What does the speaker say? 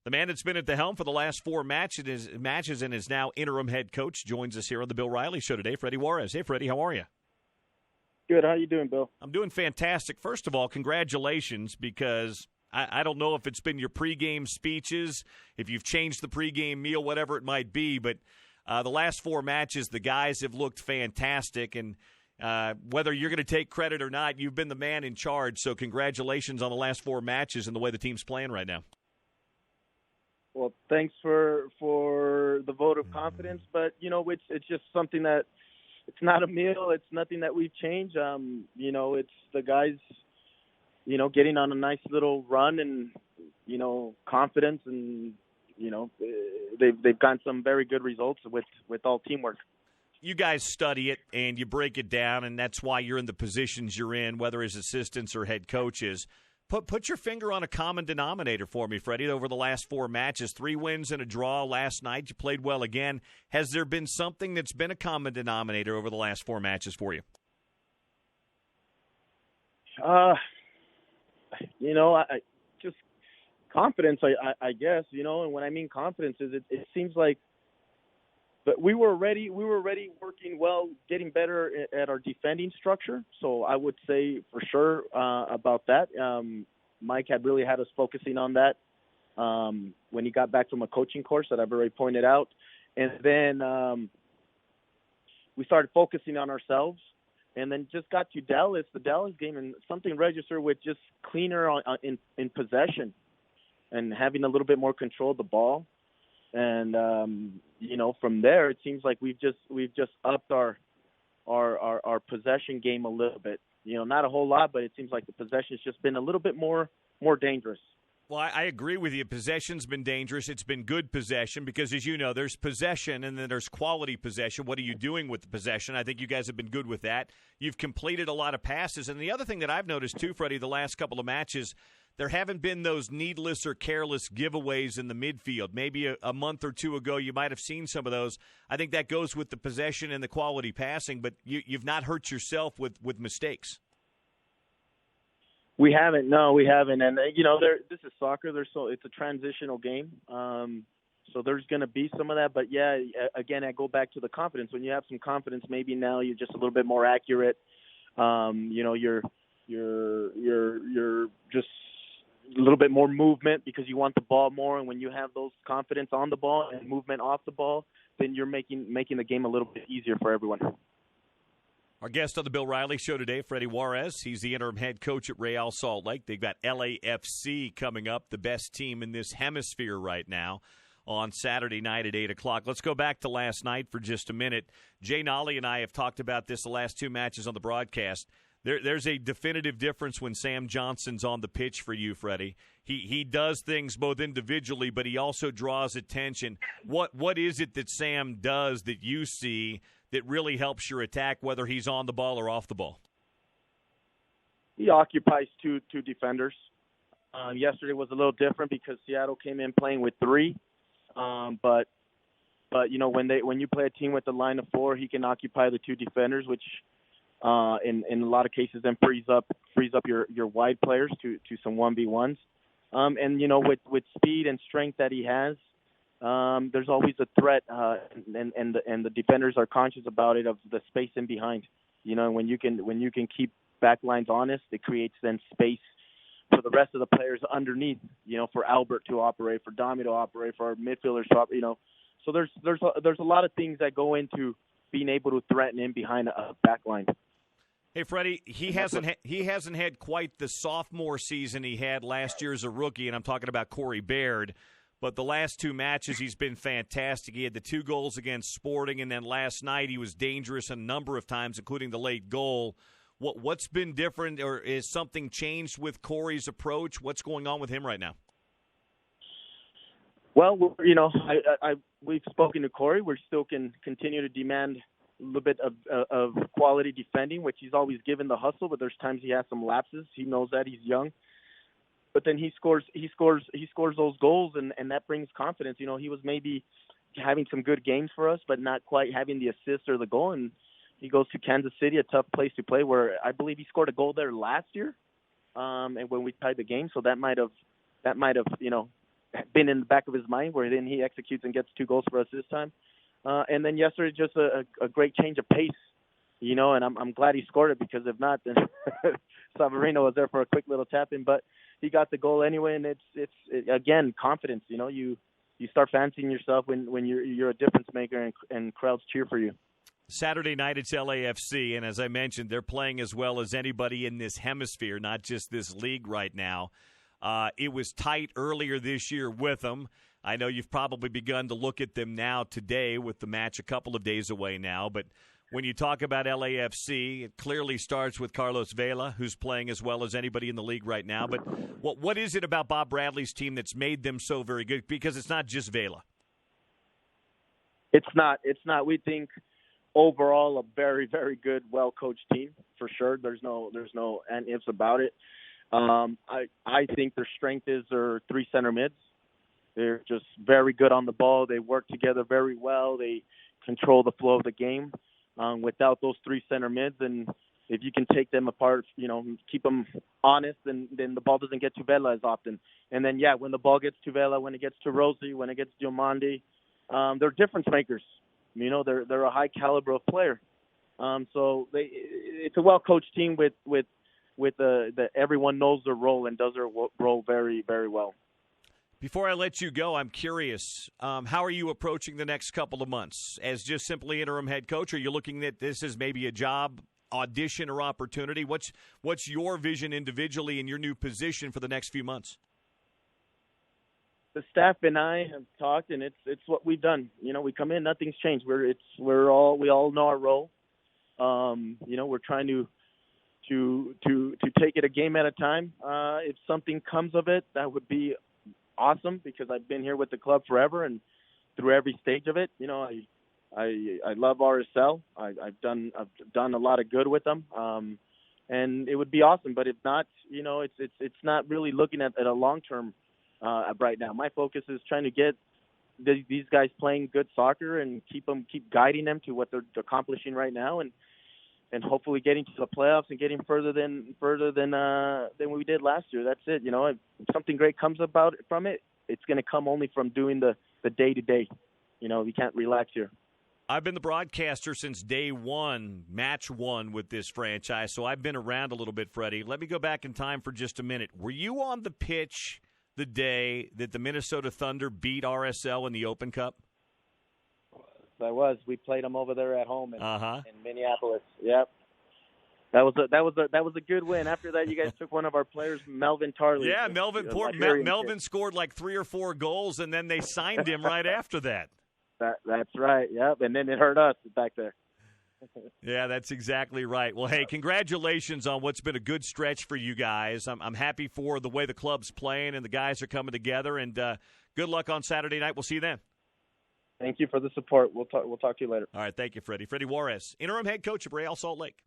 The man that's been at the helm for the last four matches and is now interim head coach joins us here on the Bill Riley Show today, Freddy Juarez. Hey, Freddie, how are you? Good. How you doing, Bill? I'm doing fantastic. First of all, congratulations, because I don't know if it's been your pregame speeches, if you've changed the pregame meal, whatever it might be, but the last four matches, the guys have looked fantastic, and whether you're going to take credit or not, you've been the man in charge, so congratulations on the last four matches and the way the team's playing right now. Well, thanks for the vote of confidence, but it's just something that it's not a meal. It's nothing that we've changed. It's the guys, getting on a nice little run and confidence, and they've gotten some very good results with all teamwork. You guys study it and you break it down, and that's why you're in the positions you're in, whether as assistants or head coaches. Put your finger on a common denominator for me, Freddie, over the last four matches. 3 wins and a draw last night. You played well again. Has there been something that's been a common denominator over the last 4 matches for you? I just confidence, I guess, and when I mean confidence is it seems like, but we were already working well, getting better at our defending structure. So I would say for sure about that. Mike had really had us focusing on that when he got back from a coaching course that I've already pointed out. And then we started focusing on ourselves, and then just got to the Dallas game, and something registered with just cleaner in possession and having a little bit more control of the ball. And from there, it seems like we've just upped our possession game a little bit. Not a whole lot, but it seems like the possession's just been a little bit more dangerous. Well, I agree with you. Possession's been dangerous. It's been good possession because, as you know, there's possession and then there's quality possession. What are you doing with the possession? I think you guys have been good with that. You've completed a lot of passes. And the other thing that I've noticed, too, Freddie, the last couple of matches, there haven't been those needless or careless giveaways in the midfield. Maybe a month or two ago you might have seen some of those. I think that goes with the possession and the quality passing, but you've not hurt yourself with mistakes. We haven't. No, we haven't. And, this is soccer. It's a transitional game. So there's going to be some of that. But, yeah, again, I go back to the confidence. When you have some confidence, maybe now you're just a little bit more accurate. You're just a little bit more movement because you want the ball more, and when you have those confidence on the ball and movement off the ball, then you're making the game a little bit easier for everyone. Our guest on the Bill Riley Show today, Freddy Juarez. He's the interim head coach at Real Salt Lake. They've got LAFC coming up, the best team in this hemisphere right now, on Saturday night at 8 o'clock. Let's go back to last night for just a minute. Jay Nolly and I have talked about this the last 2 matches on the broadcast. There's a definitive difference when Sam Johnson's on the pitch for you, Freddie. He does things both individually, but he also draws attention. What is it that Sam does that you see that really helps your attack, whether he's on the ball or off the ball? He occupies two defenders. Yesterday was a little different because Seattle came in playing with 3. But when you play a team with a line of 4, he can occupy the 2 defenders, which in a lot of cases then frees up your wide players to some 1v1s. And with speed and strength that he has, there's always a threat, and the defenders are conscious about it, of the space in behind. When you can keep back lines honest, it creates then space for the rest of the players underneath. For Albert to operate, for Dami to operate, for our midfielders to operate. So there's a lot of things that go into being able to threaten in behind a back line. Hey, Freddie, he hasn't had quite the sophomore season he had last year as a rookie, and I'm talking about Corey Baird. But the last 2 matches, he's been fantastic. He had the 2 goals against Sporting, and then last night he was dangerous a number of times, including the late goal. What's been different, or is something changed with Corey's approach? What's going on with him right now? Well, we've spoken to Corey. We still can continue to demand a little bit of quality defending, which he's always given the hustle, but there's times he has some lapses. He knows that he's young, but then he scores those goals, and that brings confidence. He was maybe having some good games for us, but not quite having the assist or the goal. And he goes to Kansas City, a tough place to play, where I believe he scored a goal there last year, and when we tied the game, so that might have been in the back of his mind, where then he executes and gets 2 goals for us this time. And then yesterday, just a great change of pace, and I'm glad he scored it, because if not, then Savarino was there for a quick little tap in, but he got the goal anyway. And it's again, confidence. You start fancying yourself when you're a difference maker and crowds cheer for you. Saturday night, it's LAFC, and as I mentioned, they're playing as well as anybody in this hemisphere, not just this league right now. It was tight earlier this year with them. I know you've probably begun to look at them now today with the match a couple of days away now, but when you talk about LAFC, it clearly starts with Carlos Vela, who's playing as well as anybody in the league right now. But what is it about Bob Bradley's team that's made them so very good? Because it's not just Vela. It's not. We think overall a very, very good, well-coached team, for sure. There's no and ifs about it. I think their strength is their 3 center mids. They're just very good on the ball. They work together very well. They control the flow of the game. Without those 3 center mids, and if you can take them apart, keep them honest, then the ball doesn't get to Vela as often. And then, when the ball gets to Vela, when it gets to Rossi, when it gets to Diomande, they're difference makers. They're a high caliber of player. So it's a well-coached team with everyone knows their role and does their role very, very well. Before I let you go, I'm curious, how are you approaching the next couple of months? As just simply interim head coach, are you looking at this as maybe a job audition or opportunity? What's your vision individually in your new position for the next few months? The staff and I have talked, and it's what we've done. We come in, nothing's changed. We all know our role. We're trying to take it a game at a time. If something comes of it, that would be awesome, because I've been here with the club forever and through every stage of it. I love RSL. I've done a lot of good with them, and it would be awesome. But if not, it's not really looking at a long term right now. My focus is trying to get these guys playing good soccer and keep guiding them to what they're accomplishing right now, and hopefully getting to the playoffs and getting further than we did last year. That's it. If something great comes about from it, it's going to come only from doing the day-to-day. We can't relax here. I've been the broadcaster since day one, match one with this franchise, so I've been around a little bit, Freddie. Let me go back in time for just a minute. Were you on the pitch the day that the Minnesota Thunder beat RSL in the Open Cup? I was. We played them over there at home in Minneapolis. Yep. That was a good win. After that, you guys took one of our players, Melvin Tarley. Yeah, Melvin scored like 3 or 4 goals, and then they signed him right after that. That's right. Yep. And then it hurt us back there. Yeah, that's exactly right. Well, hey, congratulations on what's been a good stretch for you guys. I'm happy for the way the club's playing and the guys are coming together. And good luck on Saturday night. We'll see you then. Thank you for the support. We'll talk to you later. All right, thank you, Freddie. Freddy Juarez, interim head coach of Real Salt Lake.